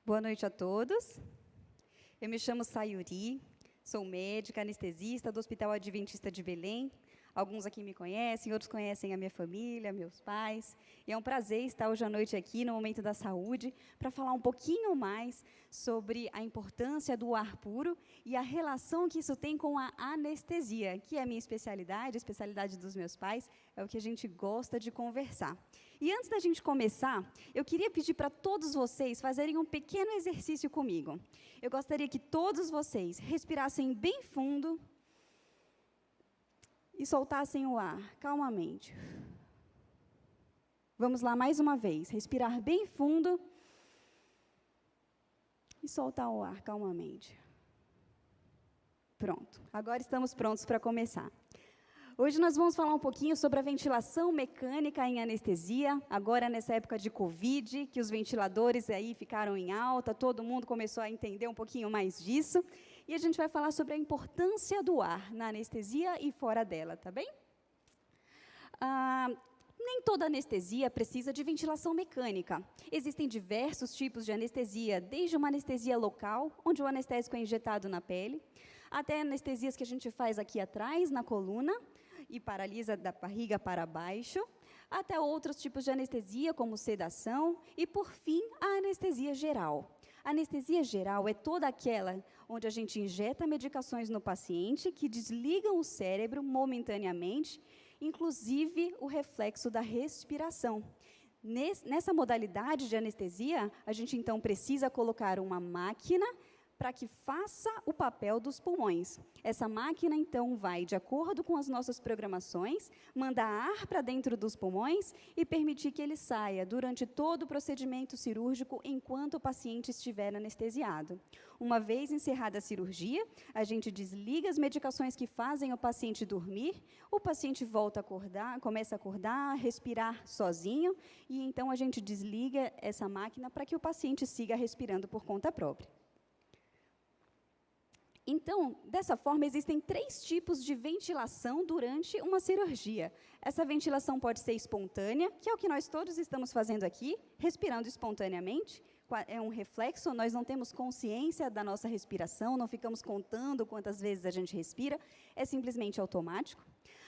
Boa noite a todos. Eu me chamo Sayuri, sou médica, anestesista do Hospital Adventista de Belém. Alguns aqui me conhecem, outros conhecem a minha família, meus pais. E é um prazer estar hoje à noite aqui no Momento da Saúde para falar um pouquinho mais sobre a importância do ar puro e a relação que isso tem com a anestesia, que é a minha especialidade, a especialidade dos meus pais, é o que a gente gosta de conversar. E antes da gente começar, eu queria pedir para todos vocês fazerem um pequeno exercício comigo. Eu gostaria que todos vocês respirassem bem fundo e soltassem o ar calmamente. Vamos lá mais uma vez. Respirar bem fundo e soltar o ar calmamente. Pronto. Agora estamos prontos para começar. Hoje nós vamos falar um pouquinho sobre a ventilação mecânica em anestesia, agora nessa época de Covid, que os ventiladores aí ficaram em alta, todo mundo começou a entender um pouquinho mais disso, e a gente vai falar sobre a importância do ar na anestesia e fora dela, tá bem? Nem toda anestesia precisa de ventilação mecânica. Existem diversos tipos de anestesia, desde uma anestesia local, onde o anestésico é injetado na pele, até anestesias que a gente faz aqui atrás, na coluna, e paralisa da barriga para baixo, até outros tipos de anestesia, como sedação, e, por fim, a anestesia geral. A anestesia geral é toda aquela onde a gente injeta medicações no paciente que desligam o cérebro momentaneamente, inclusive o reflexo da respiração. Nessa modalidade de anestesia, a gente, então, precisa colocar uma máquina para que faça o papel dos pulmões. Essa máquina, então, vai, de acordo com as nossas programações, mandar ar para dentro dos pulmões e permitir que ele saia durante todo o procedimento cirúrgico enquanto o paciente estiver anestesiado. Uma vez encerrada a cirurgia, a gente desliga as medicações que fazem o paciente dormir, o paciente volta a acordar, começa a acordar, a respirar sozinho, e então a gente desliga essa máquina para que o paciente siga respirando por conta própria. Então, dessa forma, existem 3 tipos de ventilação durante uma cirurgia. Essa ventilação pode ser espontânea, que é o que nós todos estamos fazendo aqui, respirando espontaneamente. É um reflexo, nós não temos consciência da nossa respiração, não ficamos contando quantas vezes a gente respira, é simplesmente automático.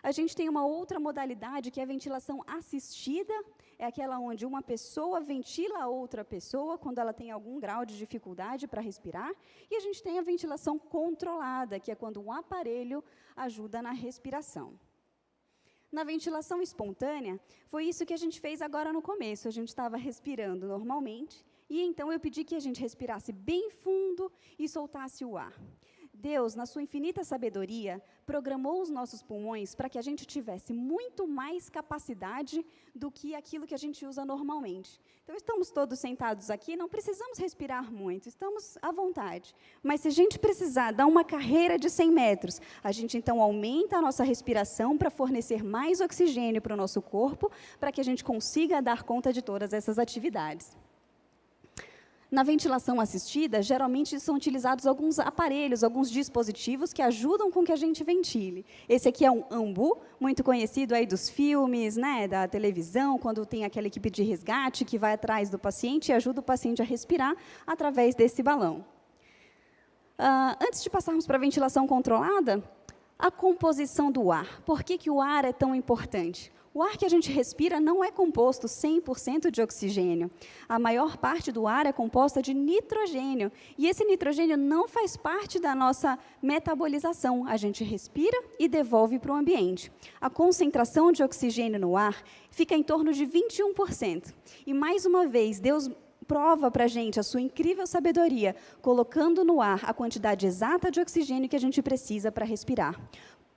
A gente tem uma outra modalidade, que é a ventilação assistida, é aquela onde uma pessoa ventila a outra pessoa quando ela tem algum grau de dificuldade para respirar, e a gente tem a ventilação controlada, que é quando um aparelho ajuda na respiração. Na ventilação espontânea, foi isso que a gente fez agora no começo, a gente estava respirando normalmente, e então eu pedi que a gente respirasse bem fundo e soltasse o ar. Deus, na sua infinita sabedoria, programou os nossos pulmões para que a gente tivesse muito mais capacidade do que aquilo que a gente usa normalmente. Então, estamos todos sentados aqui, não precisamos respirar muito, estamos à vontade. Mas se a gente precisar dar uma carreira de 100 metros, a gente então aumenta a nossa respiração para fornecer mais oxigênio para o nosso corpo, para que a gente consiga dar conta de todas essas atividades. Na ventilação assistida, geralmente são utilizados alguns aparelhos, alguns dispositivos que ajudam com que a gente ventile. Esse aqui é um ambu, muito conhecido aí dos filmes, né, da televisão, quando tem aquela equipe de resgate que vai atrás do paciente e ajuda o paciente a respirar através desse balão. Antes de passarmos para a ventilação controlada, a composição do ar. Por que o ar é tão importante? O ar que a gente respira não é composto 100% de oxigênio. A maior parte do ar é composta de nitrogênio. E esse nitrogênio não faz parte da nossa metabolização. A gente respira e devolve para o ambiente. A concentração de oxigênio no ar fica em torno de 21%. E, mais uma vez, Deus prova para a gente a sua incrível sabedoria, colocando no ar a quantidade exata de oxigênio que a gente precisa para respirar.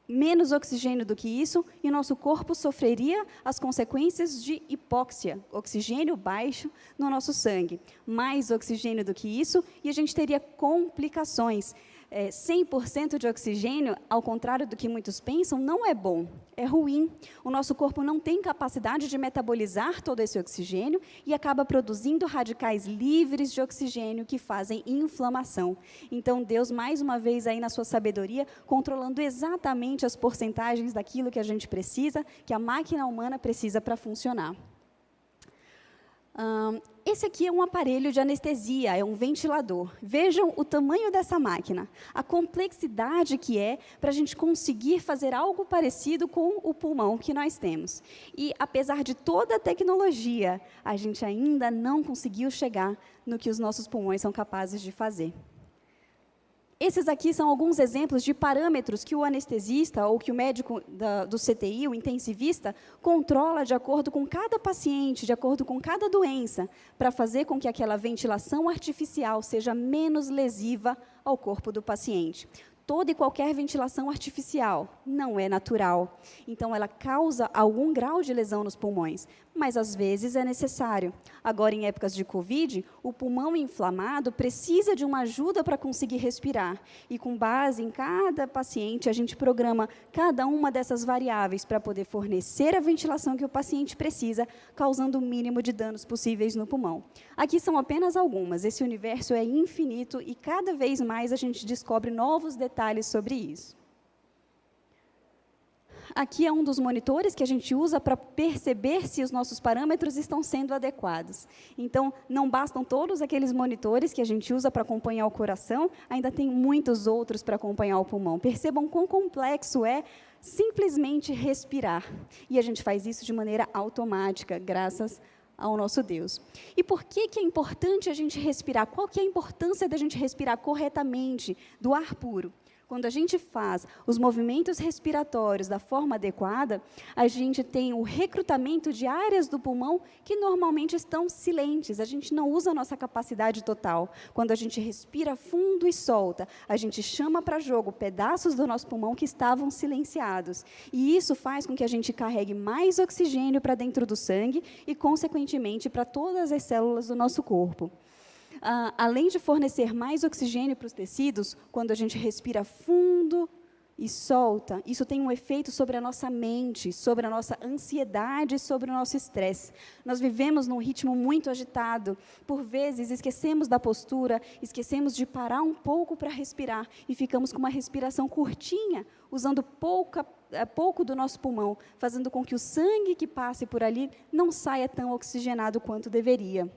Menos oxigênio do que isso, e nosso corpo sofreria as consequências de hipóxia, oxigênio baixo no nosso sangue. Mais oxigênio do que isso, e a gente teria complicações. 100% de oxigênio, ao contrário do que muitos pensam, não é bom, é ruim. O nosso corpo não tem capacidade de metabolizar todo esse oxigênio e acaba produzindo radicais livres de oxigênio que fazem inflamação. Então, Deus, mais uma vez, aí na sua sabedoria, controlando exatamente as porcentagens daquilo que a gente precisa, que a máquina humana precisa para funcionar. Esse aqui é um aparelho de anestesia, é um ventilador. Vejam o tamanho dessa máquina, a complexidade que é para a gente conseguir fazer algo parecido com o pulmão que nós temos. E, apesar de toda a tecnologia, a gente ainda não conseguiu chegar no que os nossos pulmões são capazes de fazer. Esses aqui são alguns exemplos de parâmetros que o anestesista ou que o médico do CTI, o intensivista, controla de acordo com cada paciente, de acordo com cada doença, para fazer com que aquela ventilação artificial seja menos lesiva ao corpo do paciente. Toda e qualquer ventilação artificial não é natural, então ela causa algum grau de lesão nos pulmões, mas às vezes é necessário. Agora, em épocas de Covid, o pulmão inflamado precisa de uma ajuda para conseguir respirar, e com base em cada paciente, a gente programa cada uma dessas variáveis para poder fornecer a ventilação que o paciente precisa, causando o mínimo de danos possíveis no pulmão. Aqui são apenas algumas, esse universo é infinito e cada vez mais a gente descobre novos detalhes sobre isso. Aqui é um dos monitores que a gente usa para perceber se os nossos parâmetros estão sendo adequados. Então, não bastam todos aqueles monitores que a gente usa para acompanhar o coração, ainda tem muitos outros para acompanhar o pulmão. Percebam quão complexo é simplesmente respirar. E a gente faz isso de maneira automática, graças ao nosso Deus. E por que é importante a gente respirar? Qual que é a importância da gente respirar corretamente do ar puro? Quando a gente faz os movimentos respiratórios da forma adequada, a gente tem o recrutamento de áreas do pulmão que normalmente estão silentes, a gente não usa a nossa capacidade total. Quando a gente respira fundo e solta, a gente chama para jogo pedaços do nosso pulmão que estavam silenciados. E isso faz com que a gente carregue mais oxigênio para dentro do sangue e, consequentemente, para todas as células do nosso corpo. Além de fornecer mais oxigênio para os tecidos, quando a gente respira fundo e solta, isso tem um efeito sobre a nossa mente, sobre a nossa ansiedade, sobre o nosso estresse. Nós vivemos num ritmo muito agitado, por vezes esquecemos da postura, esquecemos de parar um pouco para respirar e ficamos com uma respiração curtinha, usando pouco do nosso pulmão, fazendo com que o sangue que passe por ali não saia tão oxigenado quanto deveria.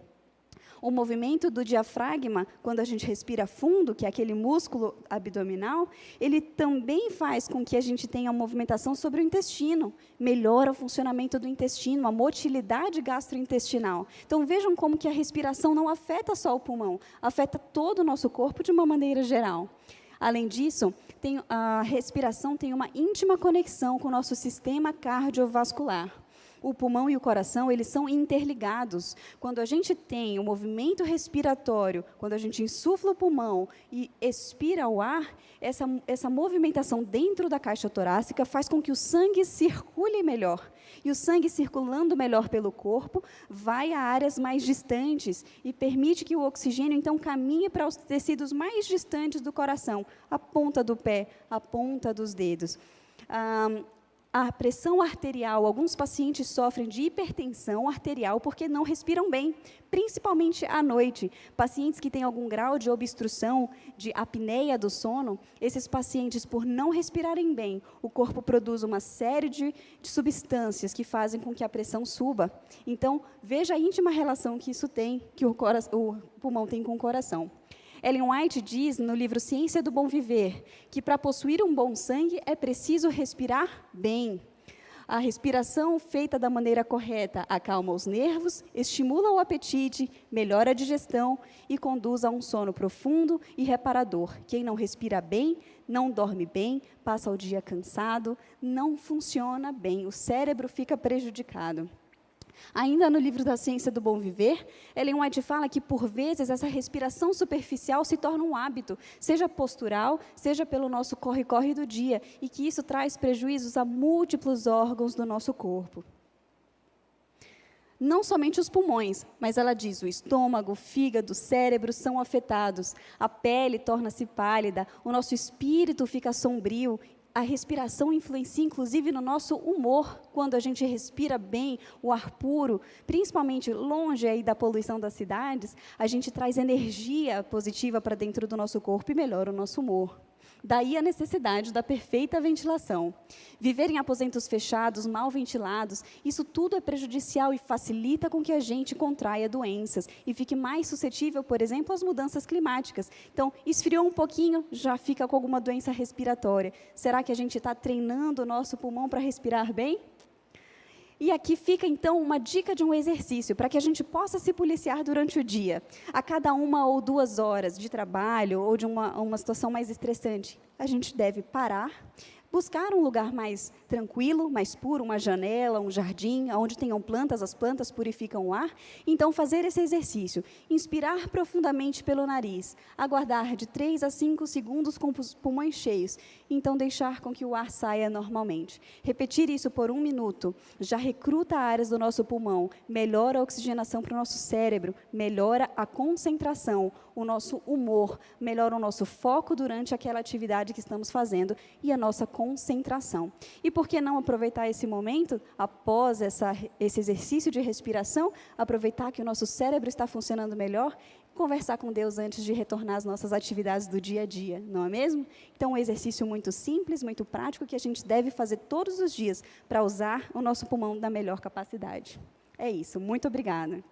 O movimento do diafragma, quando a gente respira fundo, que é aquele músculo abdominal, ele também faz com que a gente tenha uma movimentação sobre o intestino, melhora o funcionamento do intestino, a motilidade gastrointestinal. Então, vejam como que a respiração não afeta só o pulmão, afeta todo o nosso corpo de uma maneira geral. Além disso, a respiração tem uma íntima conexão com o nosso sistema cardiovascular. O pulmão e o coração, eles são interligados. Quando a gente tem o movimento respiratório, quando a gente insufla o pulmão e expira o ar, essa movimentação dentro da caixa torácica faz com que o sangue circule melhor. E o sangue circulando melhor pelo corpo vai a áreas mais distantes e permite que o oxigênio, então, caminhe para os tecidos mais distantes do coração, a ponta do pé, a ponta dos dedos. A pressão arterial, alguns pacientes sofrem de hipertensão arterial porque não respiram bem, principalmente à noite. Pacientes que têm algum grau de obstrução, de apneia do sono, esses pacientes, por não respirarem bem, o corpo produz uma série de substâncias que fazem com que a pressão suba. Então, veja a íntima relação que isso tem, que o pulmão tem com o coração. Ellen White diz, no livro Ciência do Bom Viver, que para possuir um bom sangue é preciso respirar bem. A respiração feita da maneira correta acalma os nervos, estimula o apetite, melhora a digestão e conduz a um sono profundo e reparador. Quem não respira bem, não dorme bem, passa o dia cansado, não funciona bem, o cérebro fica prejudicado. Ainda no livro da Ciência do Bom Viver, Ellen White fala que, por vezes, essa respiração superficial se torna um hábito, seja postural, seja pelo nosso corre-corre do dia, e que isso traz prejuízos a múltiplos órgãos do nosso corpo. Não somente os pulmões, mas ela diz, o estômago, o fígado, o cérebro são afetados, a pele torna-se pálida, o nosso espírito fica sombrio. A respiração influencia, inclusive, no nosso humor. Quando a gente respira bem, o ar puro, principalmente longe aí da poluição das cidades, a gente traz energia positiva para dentro do nosso corpo e melhora o nosso humor. Daí a necessidade da perfeita ventilação. Viver em aposentos fechados, mal ventilados, isso tudo é prejudicial e facilita com que a gente contraia doenças e fique mais suscetível, por exemplo, às mudanças climáticas. Então, esfriou um pouquinho, já fica com alguma doença respiratória. Será que a gente está treinando o nosso pulmão para respirar bem? E aqui fica, então, uma dica de um exercício, para que a gente possa se policiar durante o dia. A cada 1 ou 2 horas de trabalho ou de uma situação mais estressante, a gente deve parar, buscar um lugar mais tranquilo, mais puro, uma janela, um jardim, onde tenham plantas, as plantas purificam o ar. Então, fazer esse exercício, inspirar profundamente pelo nariz, aguardar de 3 a 5 segundos com os pulmões cheios, então deixar com que o ar saia normalmente. Repetir isso por 1 minuto, já recruta áreas do nosso pulmão, melhora a oxigenação para o nosso cérebro, melhora a concentração, o nosso humor, melhora o nosso foco durante aquela atividade que estamos fazendo e a nossa concentração. E por que não aproveitar esse momento, após esse exercício de respiração, aproveitar que o nosso cérebro está funcionando melhor, conversar com Deus antes de retornar às nossas atividades do dia a dia, não é mesmo? Então, um exercício muito simples, muito prático, que a gente deve fazer todos os dias para usar o nosso pulmão da melhor capacidade. É isso, muito obrigada.